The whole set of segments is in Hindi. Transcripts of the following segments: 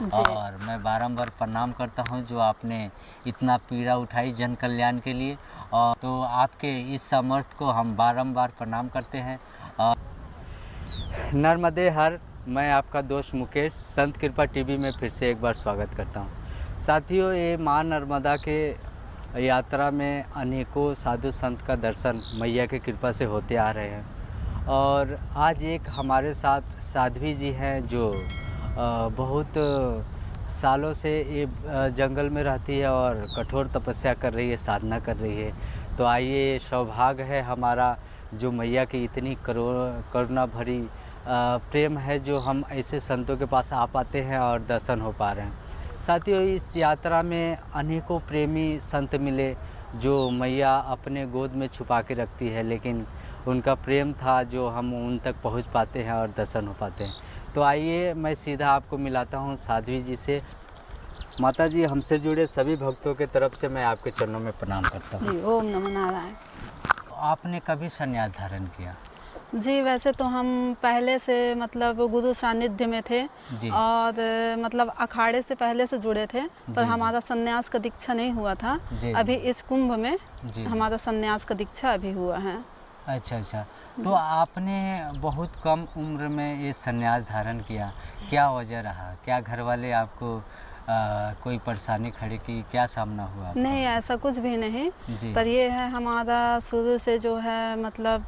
और मैं बारंबार प्रणाम करता हूं जो आपने इतना पीड़ा उठाई जन कल्याण के लिए, और तो आपके इस सामर्थ्य को हम बारंबार प्रणाम करते हैं। नर्मदे हर, मैं आपका दोस्त मुकेश संत कृपा टीवी में फिर से एक बार स्वागत करता हूं। साथियों, ये माँ नर्मदा के यात्रा में अनेकों साधु संत का दर्शन मैया की कृपा से होते आ रहे हैं, और आज एक हमारे साथ साध्वी जी हैं जो बहुत सालों से ये जंगल में रहती है और कठोर तपस्या कर रही है, साधना कर रही है। तो आइए, सौभाग्य है हमारा जो मैया की इतनी करुणा भरी प्रेम है जो हम ऐसे संतों के पास आ पाते हैं और दर्शन हो पा रहे हैं। साथियों, इस यात्रा में अनेकों प्रेमी संत मिले जो मैया अपने गोद में छुपा के रखती है, लेकिन उनका प्रेम था जो हम उन तक पहुंच पाते हैं और दर्शन हो पाते हैं। तो आइए, मैं सीधा आपको मिलाता हूं साध्वी जी से। माता जी, हमसे जुड़े सभी भक्तों के तरफ से मैं आपके चरणों में प्रणाम करता हूं। जी, ओम नमो नारायण। आपने कभी संन्यास धारण किया? जी, वैसे तो हम पहले से मतलब गुरु सानिध्य में थे और मतलब अखाड़े से पहले से जुड़े थे, पर हमारा संन्यास का दीक्षा नहीं हुआ था। अभी इस कुंभ में हमारा संन्यास का दीक्षा अभी हुआ है। अच्छा। तो आपने बहुत कम उम्र में ये संन्यास धारण किया, क्या वजह रहा? क्या घर वाले आपको कोई परेशानी खड़ी की? क्या सामना हुआ आपका? नहीं, ऐसा कुछ भी नहीं, पर ये है हमारा शुरू से जो है मतलब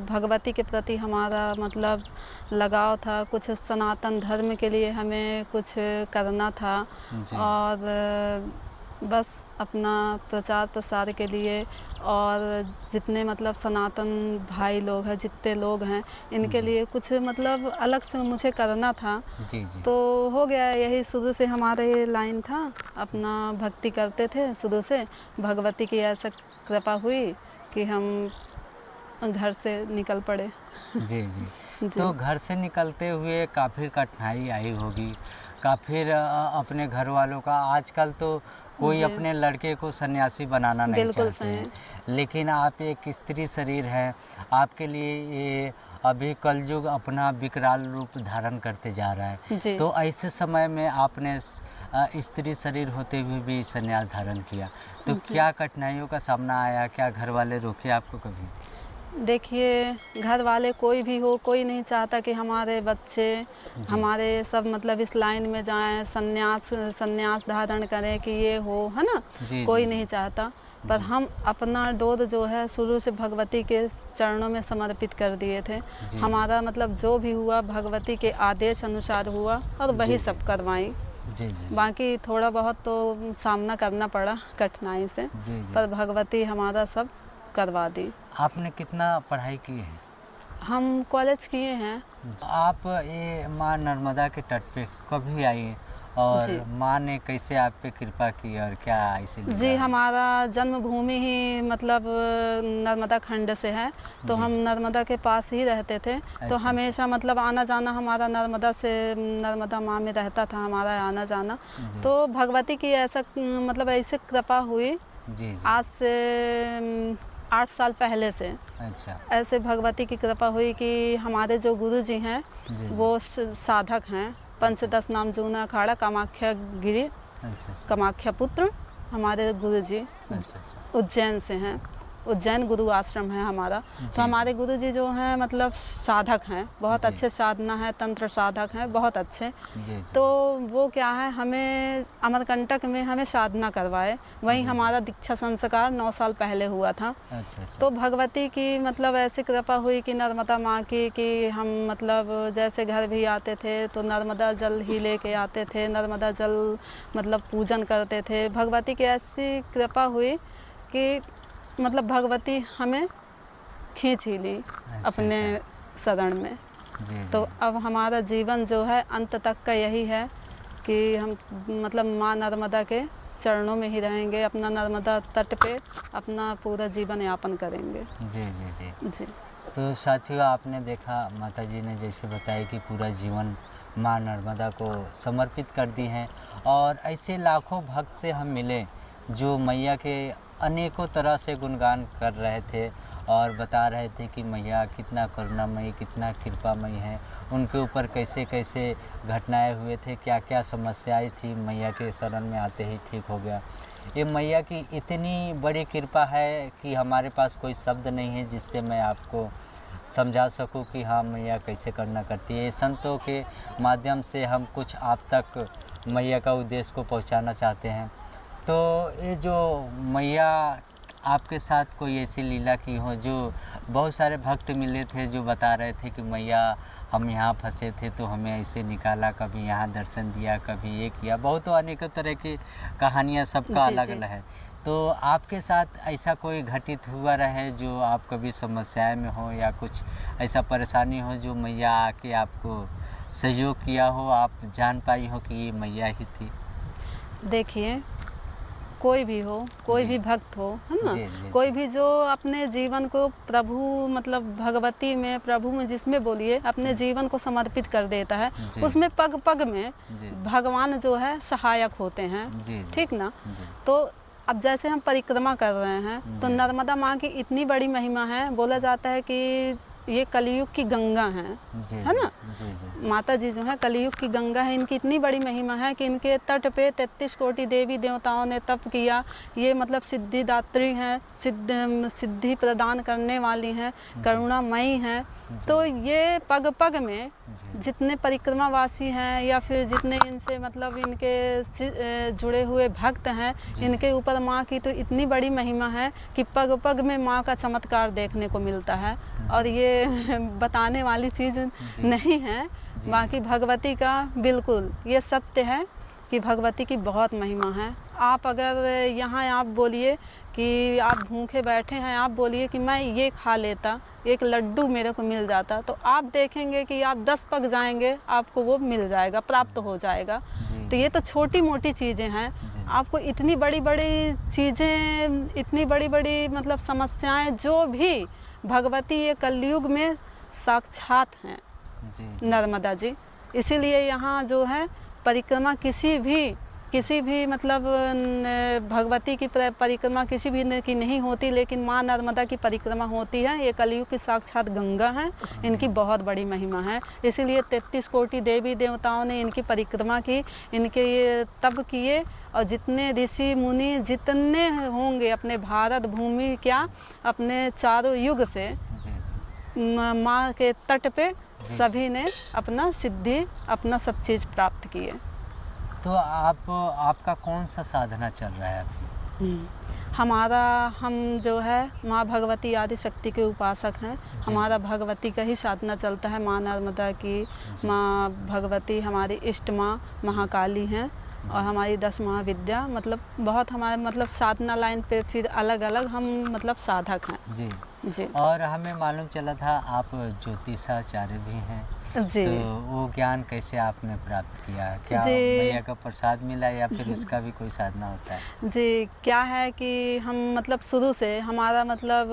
भगवती के प्रति हमारा मतलब लगाव था। कुछ सनातन धर्म के लिए हमें कुछ करना था और बस अपना प्रचार प्रसार के लिए, और जितने मतलब सनातन भाई लोग हैं, जितने लोग हैं, इनके लिए कुछ मतलब अलग से मुझे करना था। तो हो गया, यही शुरू से हमारा ये लाइन था। अपना भक्ति करते थे शुरू से, भगवती की ऐसा कृपा हुई कि हम घर से निकल पड़े। जी। तो घर से निकलते हुए काफ़ी कठिनाई आई होगी, काफ़ी अपने घर वालों का। आजकल तो कोई अपने लड़के को सन्यासी बनाना नहीं चाहते हैं, लेकिन आप एक स्त्री शरीर है, आपके लिए ये अभी कलयुग अपना विकराल रूप धारण करते जा रहा है। तो ऐसे समय में आपने स्त्री शरीर होते हुए भी सन्यास धारण किया, तो क्या कठिनाइयों का सामना आया? क्या घर वाले रोके आपको कभी? देखिए, घर वाले कोई भी हो, कोई नहीं चाहता कि हमारे बच्चे हमारे सब मतलब इस लाइन में जाएं, संन्यास धारण करें कि ये हो, है ना। कोई नहीं चाहता, पर हम अपना डोर जो है शुरू से भगवती के चरणों में समर्पित कर दिए थे। हमारा मतलब जो भी हुआ भगवती के आदेश अनुसार हुआ और वही सब करवाई। बाकी थोड़ा बहुत तो सामना करना पड़ा कठिनाई से, पर भगवती हमारा सब करवा दी। आपने कितना पढ़ाई की है? हम कॉलेज किए हैं। आप ये माँ नर्मदा के तट पे कभी आई और माँ ने कैसे आप पे कृपा की और क्या ऐसे? जी, हमारा जन्मभूमि ही मतलब नर्मदा खंड से है, तो हम नर्मदा के पास ही रहते थे। तो हमेशा मतलब आना जाना हमारा नर्मदा माँ में रहता था, हमारा आना जाना। तो भगवती की ऐसा मतलब ऐसे कृपा हुई आज से 8 साल पहले से। ऐसे भगवती की कृपा हुई कि हमारे जो गुरुजी हैं वो साधक हैं। पंचदश नाम जूना अखाड़ा कामाख्या गिरी कामाख्या पुत्र हमारे गुरुजी उज्जैन से हैं। उज्जैन गुरु आश्रम है हमारा। तो हमारे गुरुजी जो हैं मतलब साधक हैं, बहुत अच्छे साधना है, तंत्र साधक हैं, बहुत अच्छे। तो वो क्या है, हमें अमरकंटक में हमें साधना करवाए, वहीं हमारा दीक्षा संस्कार 9 साल पहले हुआ था। तो भगवती की मतलब ऐसी कृपा हुई कि नर्मदा माँ की कि हम मतलब जैसे घर भी आते थे तो नर्मदा जल ही लेके आते थे, नर्मदा जल मतलब पूजन करते थे। भगवती की ऐसी कृपा हुई कि मतलब भगवती हमें खींच ही ली अपने शरण में। तो अब हमारा जीवन जो है अंत तक का यही है कि हम मतलब माँ नर्मदा के चरणों में ही रहेंगे, अपना नर्मदा तट पे अपना पूरा जीवन यापन करेंगे। जी। तो साथियों, आपने देखा माता जी ने जैसे बताया कि पूरा जीवन माँ नर्मदा को समर्पित कर दी हैं, और ऐसे लाखों भक्त से हम मिले जो मैया के अनेकों तरह से गुणगान कर रहे थे और बता रहे थे कि मैया कितना करुणामयी, कितना कृपामयी है। उनके ऊपर कैसे कैसे घटनाएं हुए थे, क्या क्या समस्याएं थी, मैया के शरण में आते ही ठीक हो गया। ये मैया की इतनी बड़ी कृपा है कि हमारे पास कोई शब्द नहीं है जिससे मैं आपको समझा सकूं कि हाँ मैया कैसे करना करती है। संतों के माध्यम से हम कुछ आप तक मैया का उद्देश्य को पहुंचाना चाहते हैं। तो ये जो मैया आपके साथ कोई ऐसी लीला की हो, जो बहुत सारे भक्त मिले थे जो बता रहे थे कि मैया हम यहाँ फंसे थे तो हमें ऐसे निकाला, कभी यहाँ दर्शन दिया, कभी ये किया, बहुत अनेकों तरह की कहानियाँ सबका अलग अलग है। तो आपके साथ ऐसा कोई घटित हुआ रहे जो आप कभी समस्याएं में हो या कुछ ऐसा परेशानी हो जो मैया आके आपको सहयोग किया हो, आप जान पाई हो कि ये मैया ही थी? देखिए, कोई भी हो, कोई भी भक्त हो, है ना, कोई भी जो अपने जीवन को प्रभु मतलब भगवती में, प्रभु में, जिसमें बोलिए अपने जीवन को समर्पित कर देता है, उसमें पग पग में भगवान जो है सहायक होते हैं। ठीक ना। तो अब जैसे हम परिक्रमा कर रहे हैं तो नर्मदा माँ की इतनी बड़ी महिमा है, बोला जाता है कि ये कलयुग की गंगा हैं, है ना। माता जी जो है कलयुग की गंगा है। इनकी इतनी बड़ी महिमा है कि इनके तट पे 33 कोटि देवी देवताओं ने तप किया। ये मतलब सिद्धिदात्री हैं, सिद्धि प्रदान करने वाली हैं, करुणामयी हैं। तो ये पग पग में जितने परिक्रमावासी हैं या फिर जितने इनसे मतलब इनके जुड़े हुए भक्त हैं, इनके ऊपर माँ की तो इतनी बड़ी महिमा है कि पग पग में माँ का चमत्कार देखने को मिलता है। और ये बताने वाली चीज़ नहीं है, बाकी भगवती का बिल्कुल ये सत्य है कि भगवती की बहुत महिमा है। आप अगर यहाँ आप बोलिए कि आप भूखे बैठे हैं, आप बोलिए कि मैं ये खा लेता, एक लड्डू मेरे को मिल जाता, तो आप देखेंगे कि आप 10 पग जाएंगे, आपको वो मिल जाएगा, प्राप्त हो जाएगा। तो ये तो छोटी मोटी चीज़ें हैं। आपको इतनी बड़ी बड़ी चीज़ें, इतनी बड़ी बड़ी मतलब समस्याएं जो भी भगवती ये कलयुग में साक्षात हैं नर्मदा जी। इसीलिए यहाँ जो है परिक्रमा किसी भी मतलब भगवती की परिक्रमा किसी भी की नहीं होती, लेकिन माँ नर्मदा की परिक्रमा होती है। ये कलयुग की साक्षात गंगा है, इनकी बहुत बड़ी महिमा है। इसीलिए 33 कोटि देवी देवताओं ने इनकी परिक्रमा की, इनके ये तप किए। और जितने ऋषि मुनि जितने होंगे अपने भारत भूमि क्या अपने चारों युग से माँ के तट पे सभी ने अपना सिद्धि, अपना सब चीज़ प्राप्त किए। तो आपका कौन सा साधना चल रहा है अभी? हम जो है माँ भगवती आदि शक्ति के उपासक हैं। हमारा भगवती का ही साधना चलता है। माँ नर्मदा की, माँ भगवती हमारी इष्ट माँ महाकाली हैं और हमारी 10 महाविद्या, मतलब बहुत हमारे मतलब साधना लाइन पे फिर अलग अलग हम मतलब साधक हैं। जी। और हमें मालूम चला था आप ज्योतिषाचार्य भी हैं जी। तो वो ज्ञान कैसे आपने प्राप्त किया? क्या मैया का प्रसाद मिला या फिर उसका भी कोई साधना होता है? जी, क्या है कि हम मतलब शुरू से हमारा मतलब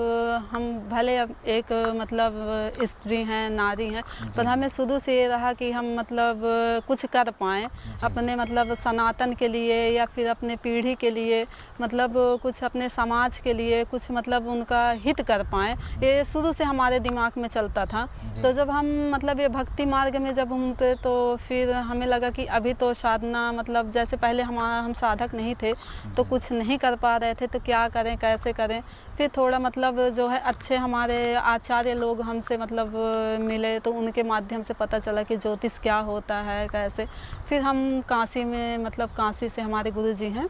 हम भले एक मतलब स्त्री हैं, नारी हैं, पर हमें शुरू से ये रहा कि हम मतलब कुछ कर पाएँ अपने मतलब सनातन के लिए या फिर अपने पीढ़ी के लिए, मतलब कुछ अपने समाज के लिए कुछ मतलब उनका हित कर पाएँ। ये शुरू से हमारे दिमाग में चलता था। तो जब हम मतलब ये भक्ति मार्ग में जब हम थे तो फिर हमें लगा कि अभी तो साधना मतलब जैसे पहले हम साधक नहीं थे तो कुछ नहीं कर पा रहे थे, तो क्या करें, कैसे करें। फिर थोड़ा मतलब जो है अच्छे हमारे आचार्य लोग हमसे मतलब मिले, तो उनके माध्यम से पता चला कि ज्योतिष क्या होता है, कैसे। फिर हम काशी में मतलब काशी से हमारे गुरुजी हैं,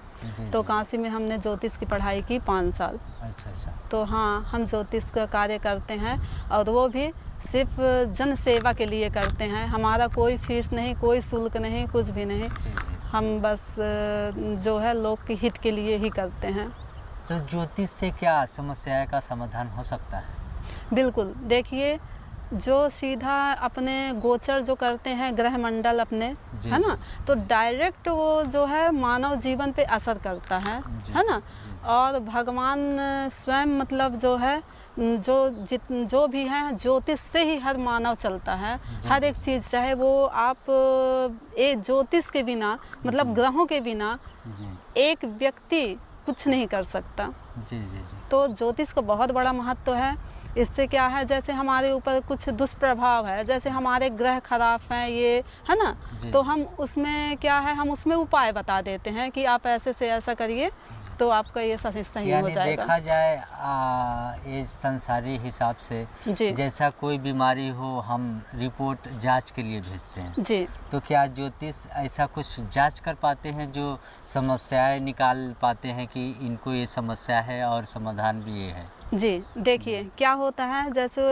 तो काशी में हमने ज्योतिष की पढ़ाई की 5 साल। अच्छा। तो हाँ, हम ज्योतिष का कार्य करते हैं और वो भी सिर्फ जन सेवा के लिए करते हैं। हमारा कोई फीस नहीं, कोई शुल्क नहीं, कुछ भी नहीं। हम बस जो है लोग के हित के लिए ही करते हैं। तो ज्योतिष से क्या समस्या का समाधान हो सकता है? बिल्कुल। देखिए, जो सीधा अपने गोचर जो करते हैं ग्रह मंडल अपने, है ना, तो डायरेक्ट वो जो है मानव जीवन पे असर करता है ना। और भगवान स्वयं मतलब जो है जो भी है ज्योतिष से ही हर मानव चलता है। हर एक चीज़, चाहे वो आप एक ज्योतिष के बिना मतलब ग्रहों के बिना एक व्यक्ति कुछ नहीं कर सकता। जी जी जी। तो ज्योतिष का बहुत बड़ा महत्व है। इससे क्या है, जैसे हमारे ऊपर कुछ दुष्प्रभाव है, जैसे हमारे ग्रह खराब हैं, ये है ना, जी, तो जी। हम उसमें क्या है, हम उसमें उपाय बता देते हैं कि आप ऐसे से ऐसा करिए तो आपका ये सही हो यानी जाएगा। देखा जाए ये संसारी हिसाब से जी जैसा कोई बीमारी हो हम रिपोर्ट जांच के लिए भेजते हैं। जी तो क्या ज्योतिष ऐसा कुछ जांच कर पाते हैं जो समस्याएं निकाल पाते हैं कि इनको ये समस्या है और समाधान भी ये है? जी, देखिए क्या होता है, जैसे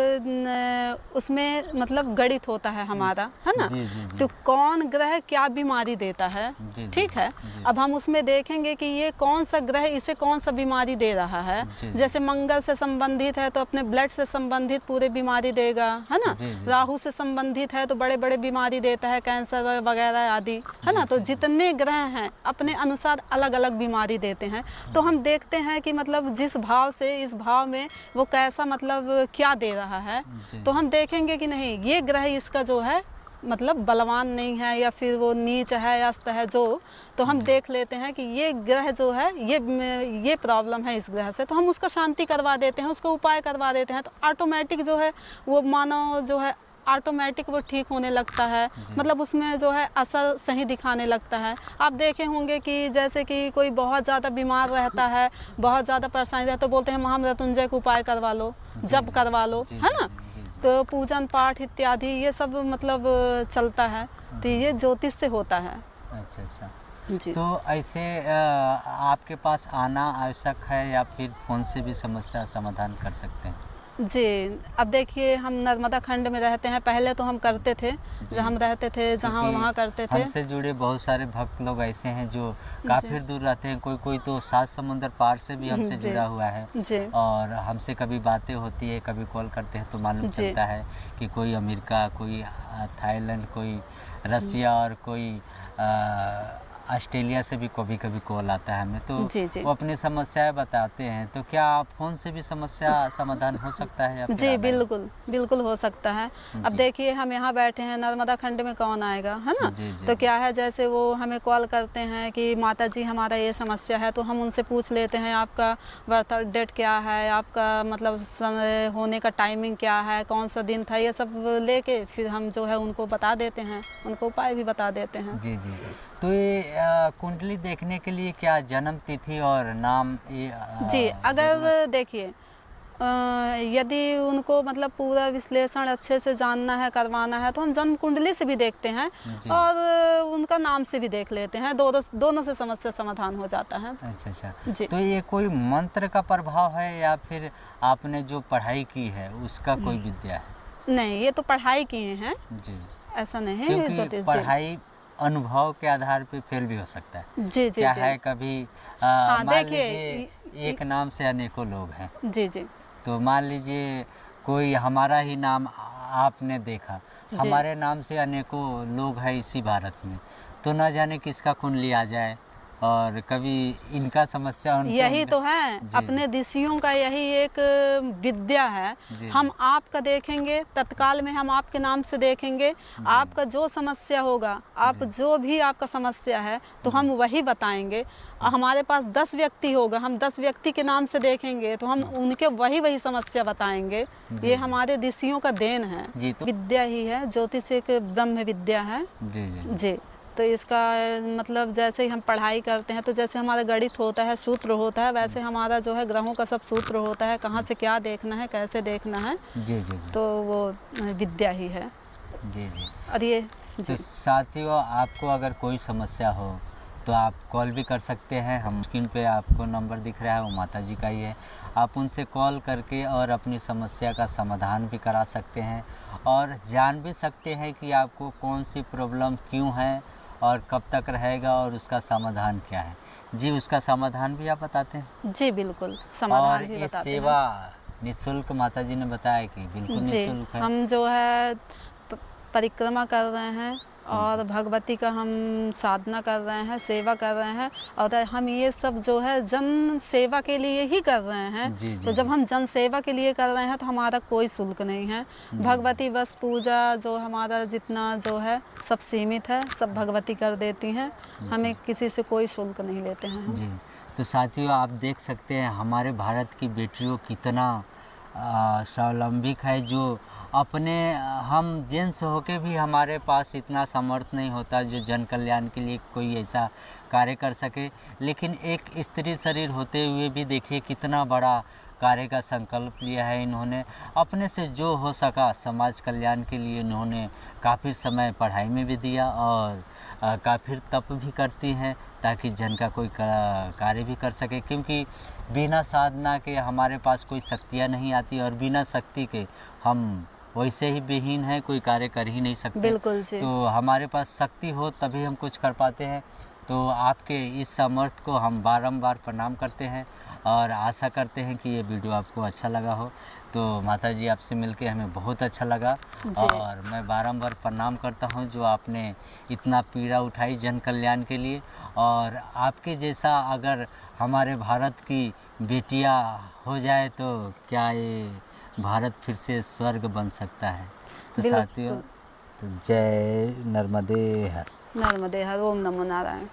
उसमें मतलब गणित होता है हमारा, है ना, जी जी जी। तो कौन ग्रह क्या बीमारी देता है, जी, जी, ठीक है। जी। अब हम उसमें देखेंगे कि ये कौन सा ग्रह इसे कौन सा बीमारी दे रहा है। जी, जी। जैसे मंगल से संबंधित है तो अपने ब्लड से संबंधित पूरे बीमारी देगा, है ना। जी, जी। राहु से संबंधित है तो बड़े बड़े बीमारी देता है, कैंसर वगैरह आदि, है ना। तो जितने ग्रह हैं अपने अनुसार अलग अलग बीमारी देते हैं। तो हम देखते हैं कि मतलब जिस भाव से इस भाव में वो कैसा मतलब क्या दे रहा है, जी। तो हम देखेंगे कि नहीं ये ग्रह इसका जो है मतलब बलवान नहीं है या फिर वो नीच है या अस्त है जो, तो हम देख लेते हैं कि ये ग्रह जो है ये प्रॉब्लम है इस ग्रह से, तो हम उसका शांति करवा देते हैं, उसका उपाय करवा देते हैं। तो ऑटोमेटिक जो है वो मानव जो है ऑटोमेटिक वो ठीक होने लगता है, मतलब उसमें जो है असर सही दिखाने लगता है। आप देखे होंगे कि जैसे कि कोई बहुत ज़्यादा बीमार रहता है, बहुत ज़्यादा परेशानी रहता है, तो बोलते हैं महामृत्युंजय का उपाय करवा लो, जप करवा लो, है ना। तो पूजन पाठ इत्यादि ये सब मतलब चलता है, तो ये ज्योतिष से होता है। अच्छा अच्छा। जी तो ऐसे आपके पास आना आवश्यक है या फिर फ़ोन से भी समस्या समाधान कर सकते हैं? जी, अब देखिए हम नर्मदा खंड में रहते हैं, पहले तो हम करते थे, जब हम रहते थे जहाँ क्योंकि वहाँ करते थे। हमसे जुड़े बहुत सारे भक्त लोग ऐसे हैं जो काफ़ी दूर रहते हैं, कोई कोई तो 7 समुंदर पार से भी हमसे जी। जुड़ा हुआ है। जी और हमसे कभी बातें होती है, कभी कॉल करते हैं तो मालूम जी। चलता है कि कोई अमेरिका, कोई थाईलैंड, कोई रसिया और कोई ऑस्ट्रेलिया से भी कभी कभी कॉल आता है हमें, तो जी जी वो अपनी समस्याएं बताते हैं। तो क्या फ़ोन से भी समस्या समाधान हो सकता है या फिर जी, आना ही? बिल्कुल बिल्कुल हो सकता है। अब जी। देखिए हम यहाँ बैठे हैं, नर्मदा खंड में कौन आएगा, है ना। जी, जी, तो जी। क्या है, जैसे वो हमें कॉल करते हैं कि माता जी हमारा ये समस्या है, तो हम उनसे पूछ लेते हैं आपका बर्थ डेट क्या है, आपका मतलब समय होने का टाइमिंग क्या है, कौन सा दिन था, ये सब लेके फिर हम जो है उनको बता देते हैं, उनको उपाय भी बता देते हैं। जी जी। तो ये कुंडली देखने के लिए क्या जन्म तिथि और नाम ये जी, अगर देखिए यदि उनको मतलब पूरा विश्लेषण अच्छे से जानना है, करवाना है, तो हम जन्म कुंडली से भी देखते हैं जी। और उनका नाम से भी देख लेते हैं, दोनों से समस्या समाधान हो जाता है। अच्छा अच्छा। जी तो ये कोई मंत्र का प्रभाव है या फिर आपने जो पढ़ाई की है उसका कोई विद्या है? नहीं, ये तो पढ़ाई किए हैं, जी। ऐसा नहीं है क्योंकि ज्योतिष। जी पढ़ाई अनुभव के आधार पे फेल भी हो सकता है। जी जी क्या जी है कभी हाँ, मान देखिए लीजिए एक नाम से अनेकों लोग हैं, जी जी तो मान लीजिए कोई हमारा ही नाम आपने देखा, हमारे नाम से अनेकों लोग हैं इसी भारत में, तो ना जाने किसका कुंडली आ जाए और कभी इनका समस्या उनको यही तो है, जी, अपने ऋषियों का यही एक विद्या है। जी, हम आपका देखेंगे, तत्काल में हम आपके नाम से देखेंगे, आपका जो समस्या होगा, आप जो भी आपका समस्या है तो हम वही बताएंगे। हमारे पास 10 व्यक्ति होगा, हम 10 व्यक्ति के नाम से देखेंगे तो हम उनके वही समस्या बताएंगे। ये हमारे ऋषियों का देन है, जी। तो विद्या ही है, ज्योतिष एक ब्रह्म विद्या है। जी जी जी, तो इसका मतलब जैसे ही हम पढ़ाई करते हैं तो जैसे हमारा गणित होता है, सूत्र होता है, वैसे हमारा जो है ग्रहों का सब सूत्र होता है, कहाँ से क्या देखना है, कैसे देखना है, जी जी जी तो वो विद्या ही है। जी जी। और ये तो जी साथियों, आपको अगर कोई समस्या हो तो आप कॉल भी कर सकते हैं। हम स्क्रीन पे आपको नंबर दिख रहा है, वो माता जी का ही है। आप उनसे कॉल करके और अपनी समस्या का समाधान भी करा सकते हैं और जान भी सकते हैं कि आपको कौन सी प्रॉब्लम क्यों है और कब तक रहेगा और उसका समाधान क्या है। जी, उसका समाधान भी आप बताते हैं? जी बिल्कुल, और समाधान भी ये बताते हैं। सेवा निःशुल्क माता जी ने बताया कि बिल्कुल जी, निःशुल्क है। हम जो है परिक्रमा कर रहे हैं और भगवती का हम साधना कर रहे हैं, सेवा कर रहे हैं, और हम ये सब जो है जन सेवा के लिए ही कर रहे हैं। जी, जी, तो जब जी। हम जन सेवा के लिए कर रहे हैं तो हमारा कोई शुल्क नहीं है। भगवती बस पूजा जो हमारा जितना जो है सब सीमित है, सब भगवती कर देती हैं, हमें किसी से कोई शुल्क नहीं लेते हैं हम। जी, तो साथियों आप देख सकते हैं हमारे भारत की बेटियों कितना स्वावलंबिक है, जो अपने हम जेंट्स होके भी हमारे पास इतना सामर्थ्य नहीं होता जो जन कल्याण के लिए कोई ऐसा कार्य कर सके, लेकिन एक स्त्री शरीर होते हुए भी देखिए कितना बड़ा कार्य का संकल्प लिया है इन्होंने। अपने से जो हो सका समाज कल्याण के लिए इन्होंने काफ़ी समय पढ़ाई में भी दिया और काफ़ी तप भी करती हैं ताकि जन का कोई कार्य भी कर सके, क्योंकि बिना साधना के हमारे पास कोई शक्तियाँ नहीं आती और बिना शक्ति के हम वैसे ही विहीन हैं, कोई कार्य कर ही नहीं सकते। बिल्कुल जी। तो हमारे पास शक्ति हो तभी हम कुछ कर पाते हैं। तो आपके इस सामर्थ्य को हम बारंबार प्रणाम करते हैं और आशा करते हैं कि ये वीडियो आपको अच्छा लगा हो। तो माता जी आपसे मिलके हमें बहुत अच्छा लगा और मैं बारंबार प्रणाम करता हूँ जो आपने इतना पीड़ा उठाई जन कल्याण के लिए। और आपके जैसा अगर हमारे भारत की बेटियाँ हो जाए तो क्या ये भारत फिर से स्वर्ग बन सकता है। तो साथियों, तो जय नर्मदे हर। नर्मदे हर। ओम नमो नारायण।